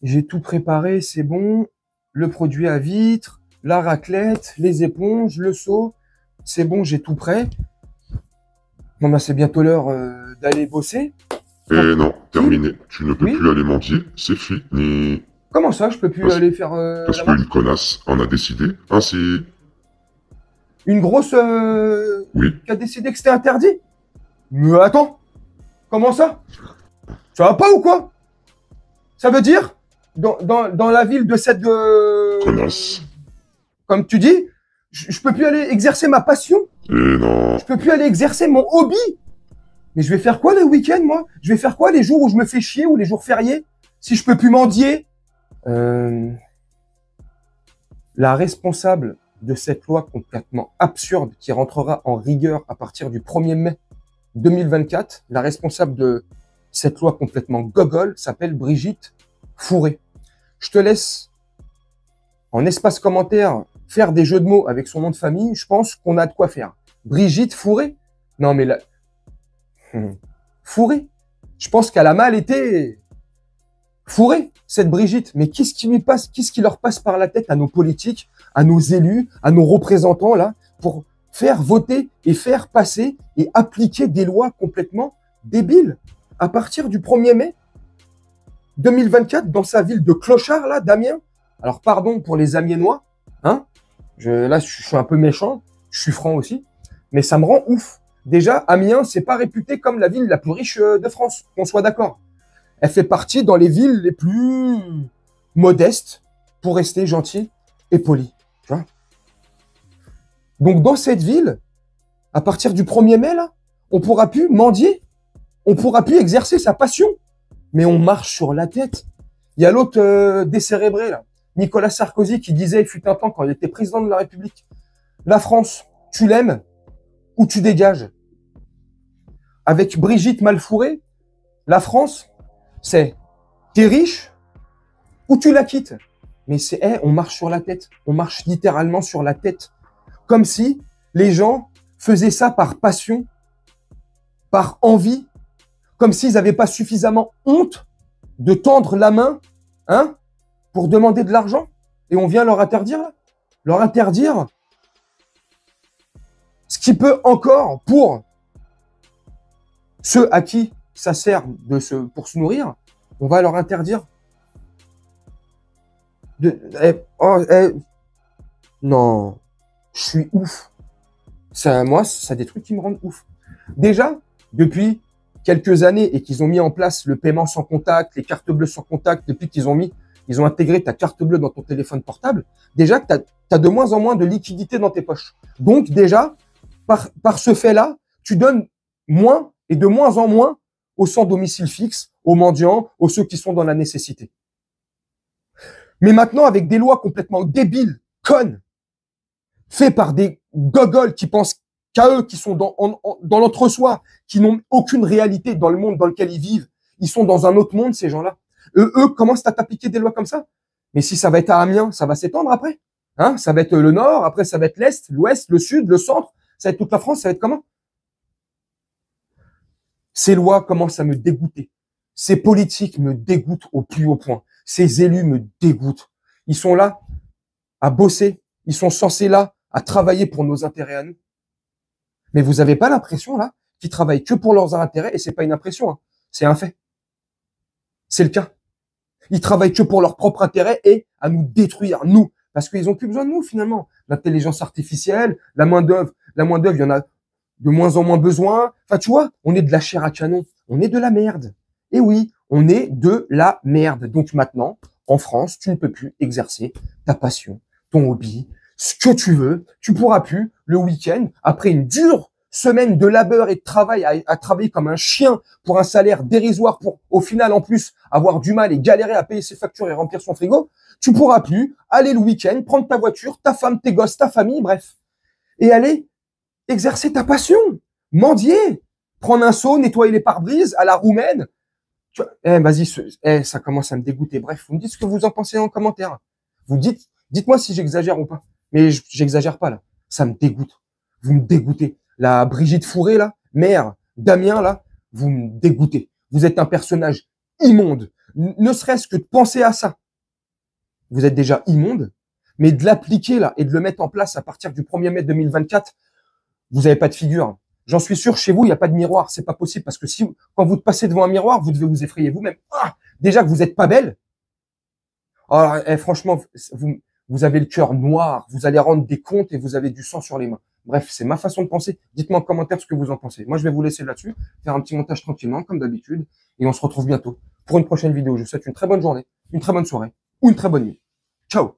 J'ai tout préparé, c'est bon. Le produit à vitre, la raclette, les éponges, le seau. C'est bon, j'ai tout prêt. Bon, bah, c'est bientôt l'heure d'aller bosser. Eh non, Tranquille. terminé. Tu ne peux Oui. plus aller mendier, c'est fini. Comment ça, je peux plus Parce, aller faire parce la manche? qu'une connasse en a décidé ainsi. Une grosse Oui. qui a décidé que c'était interdit? Mais attends, comment ça? Ça va pas ou quoi? Ça veut dire, dans la ville de cette... Connasse. comme tu dis, je peux plus aller exercer ma passion? Eh non. Je peux plus aller exercer mon hobby? Mais je vais faire quoi les week-ends, moi? Je vais faire quoi les jours où je me fais chier ou les jours fériés? Si je peux plus mendier? euh, La responsable de cette loi complètement absurde qui rentrera en rigueur à partir du 1er mai 2024, la responsable de cette loi complètement gogol s'appelle Brigitte Fourré. Je te laisse en espace commentaire faire des jeux de mots avec son nom de famille. Je pense qu'on a de quoi faire. Brigitte Fourré? Non mais là... Fourré? Je pense qu'elle a mal été fourrée, cette Brigitte. Mais qu'est-ce qui lui passe, qu'est-ce qui leur passe par la tête à nos politiques, à nos élus, à nos représentants, là, pour faire voter et faire passer et appliquer des lois complètement débiles à partir du 1er mai 2024 dans sa ville de Clochard, là, d'Amiens. Alors, pardon pour les Amiénois, hein. Là, je suis un peu méchant, je suis franc aussi, mais ça me rend ouf. Déjà, Amiens, c'est pas réputé comme la ville la plus riche de France, qu'on soit d'accord. Elle fait partie dans les villes les plus modestes, pour rester gentil et poli. Tu vois. Donc, dans cette ville, à partir du 1er mai, là, on pourra plus mendier, on pourra plus exercer sa passion, mais on marche sur la tête. Il y a l'autre décérébré, là, Nicolas Sarkozy, qui disait, il fut un temps, quand il était président de la République, la France, tu l'aimes ou tu dégages. Avec Brigitte Malfouré, la France, c'est t'es riche ou tu la quittes. Mais c'est, on marche sur la tête. On marche littéralement sur la tête. Comme si les gens faisaient ça par passion, par envie, comme s'ils n'avaient pas suffisamment honte de tendre la main, hein, pour demander de l'argent. Et on vient leur interdire, là. Leur interdire ce qui peut encore, pour ceux à qui ça sert pour se nourrir, on va leur interdire non, je suis ouf. Ça, moi, ça a des trucs qui me rendent ouf. Déjà, depuis quelques années et qu'ils ont mis en place le paiement sans contact, les cartes bleues sans contact, depuis qu'ils ils ont intégré ta carte bleue dans ton téléphone portable, déjà que tu as de moins en moins de liquidité dans tes poches. Donc déjà, par ce fait-là, tu donnes moins et de moins en moins aux sans domicile fixe, aux mendiants, aux ceux qui sont dans la nécessité. Mais maintenant, avec des lois complètement débiles, connes, faites par des gogoles qui pensent qu'à eux, qui sont dans l'entre-soi, qui n'ont aucune réalité dans le monde dans lequel ils vivent, ils sont dans un autre monde, ces gens-là. Eux commencent à t'appliquer des lois comme ça. Mais si ça va être à Amiens, ça va s'étendre après. Hein, ça va être le nord, après ça va être l'est, l'ouest, le sud, le centre, ça va être toute la France, ça va être comment? Ces lois commencent à me dégoûter. Ces politiques me dégoûtent au plus haut point. Ces élus me dégoûtent. Ils sont là à bosser. Ils sont censés là à travailler pour nos intérêts à nous. Mais vous avez pas l'impression là qu'ils travaillent que pour leurs intérêts, et c'est pas une impression, hein. C'est un fait. C'est le cas. Ils travaillent que pour leur propre intérêt et à nous détruire, nous, parce qu'ils ont plus besoin de nous finalement. L'intelligence artificielle, la main d'œuvre, il y en a de moins en moins besoin. Enfin, tu vois, on est de la chair à canon. On est de la merde. Et oui, on est de la merde. Donc maintenant, en France, tu ne peux plus exercer ta passion, ton hobby, ce que tu veux. Tu pourras plus, le week-end, après une dure semaine de labeur et de travail, à travailler comme un chien pour un salaire dérisoire, pour au final en plus avoir du mal et galérer à payer ses factures et remplir son frigo, tu pourras plus aller le week-end, prendre ta voiture, ta femme, tes gosses, ta famille, bref, et aller exercer ta passion, mendier, prendre un seau, nettoyer les pare-brises à la roumaine. Vas-y, ça commence à me dégoûter. Bref, vous me dites ce que vous en pensez en commentaire. Vous dites-moi si j'exagère ou pas. Mais j'exagère pas là. Ça me dégoûte. Vous me dégoûtez. La Brigitte Fourré là, mère, Damien là, vous me dégoûtez. Vous êtes un personnage immonde. Ne serait-ce que de penser à ça. Vous êtes déjà immonde, mais de l'appliquer là et de le mettre en place à partir du 1er mai 2024, vous n'avez pas de figure. J'en suis sûr, chez vous, il n'y a pas de miroir. C'est pas possible parce que si, quand vous passez devant un miroir, vous devez vous effrayer vous-même. Ah, déjà que vous n'êtes pas belle. Alors, franchement, vous avez le cœur noir. Vous allez rendre des comptes et vous avez du sang sur les mains. Bref, c'est ma façon de penser. Dites-moi en commentaire ce que vous en pensez. Moi, je vais vous laisser là-dessus, faire un petit montage tranquillement, comme d'habitude. Et on se retrouve bientôt pour une prochaine vidéo. Je vous souhaite une très bonne journée, une très bonne soirée ou une très bonne nuit. Ciao!